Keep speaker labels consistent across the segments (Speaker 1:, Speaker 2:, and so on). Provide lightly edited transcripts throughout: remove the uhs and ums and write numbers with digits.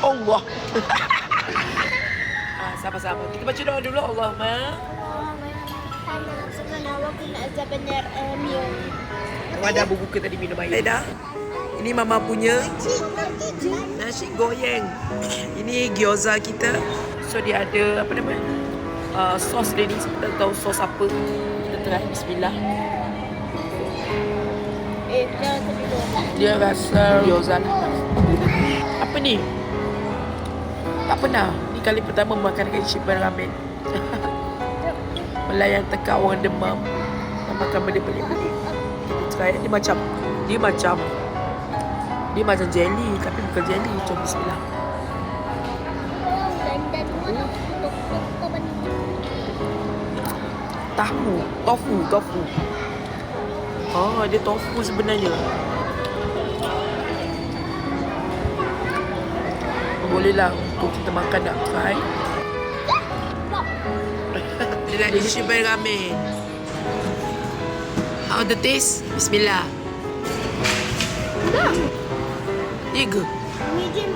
Speaker 1: Allah. Sama-sama. Kita baca doa dulu. Allahumma. Ada buku ke tadi minum air. Dah. Ini mama punya nasi goreng. Ini gyoza kita. So dia ada apa nama? Sos dia ni. Kita tahu sos apa. Kita try. Bismillah. Dia rasa gyoza. Apa ni? Tak pernah. Ni kali pertama makan kat Ichiban Ramen. Melayan tekak orang demam. Makan benda pelik-pelik. Kita try. Dia macam jelly tapi bukan jelly. Cuba bismillah. Tofu. Dia tofu sebenarnya. Bolehlah untuk kita makan nak try. Dia nak Ichiban Ramen. How the taste? Bismillah. Tiga.
Speaker 2: Medium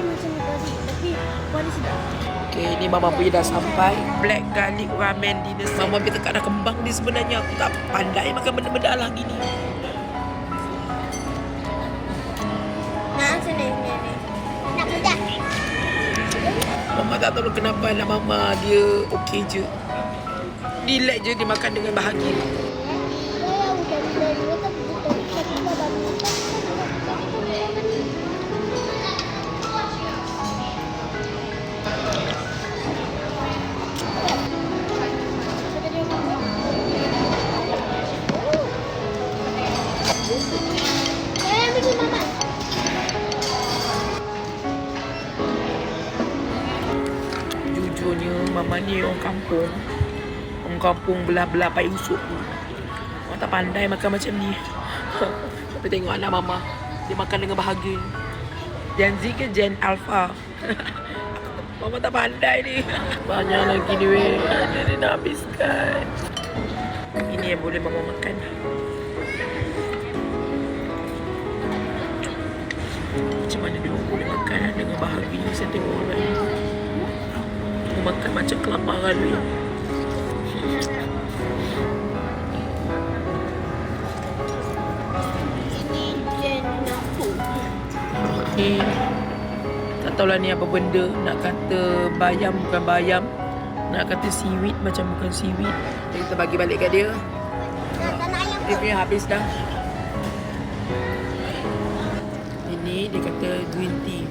Speaker 2: macam tadi, tapi paling sedap.
Speaker 1: Okay, ni mama punya dah sampai. Black garlic ramen dinner. Mama punya tekak dah kembang ni sebenarnya. Aku tak pandai makan benda-benda alah gini.
Speaker 2: Nah, sini. Nak pedas.
Speaker 1: Mama tak tahu kenapa anak mama dia okey je. Relax je dia makan dengan bahagia. Jujurnya mama ni orang kampung belah-belah Pai Usuk tu. Orang tak pandai makan macam ni. Tapi tengok anak mama, dia makan dengan bahagia. Gen Z ke Gen Alpha? Mama tak pandai ni. Banyak lagi ni weh. Dia nak habiskan. Ini yang boleh mama makan. Macam mana dia orang boleh makan dengan bahagia. Saya tengok orang ni makan macam kelaparan ni. Okay. Tak tahulah ni apa benda. Nak kata bayam bukan bayam. Nak kata seaweed macam bukan seaweed. Jadi kita bagi balik kat dia. Dia punya habis dah. Ini dia kata green tea.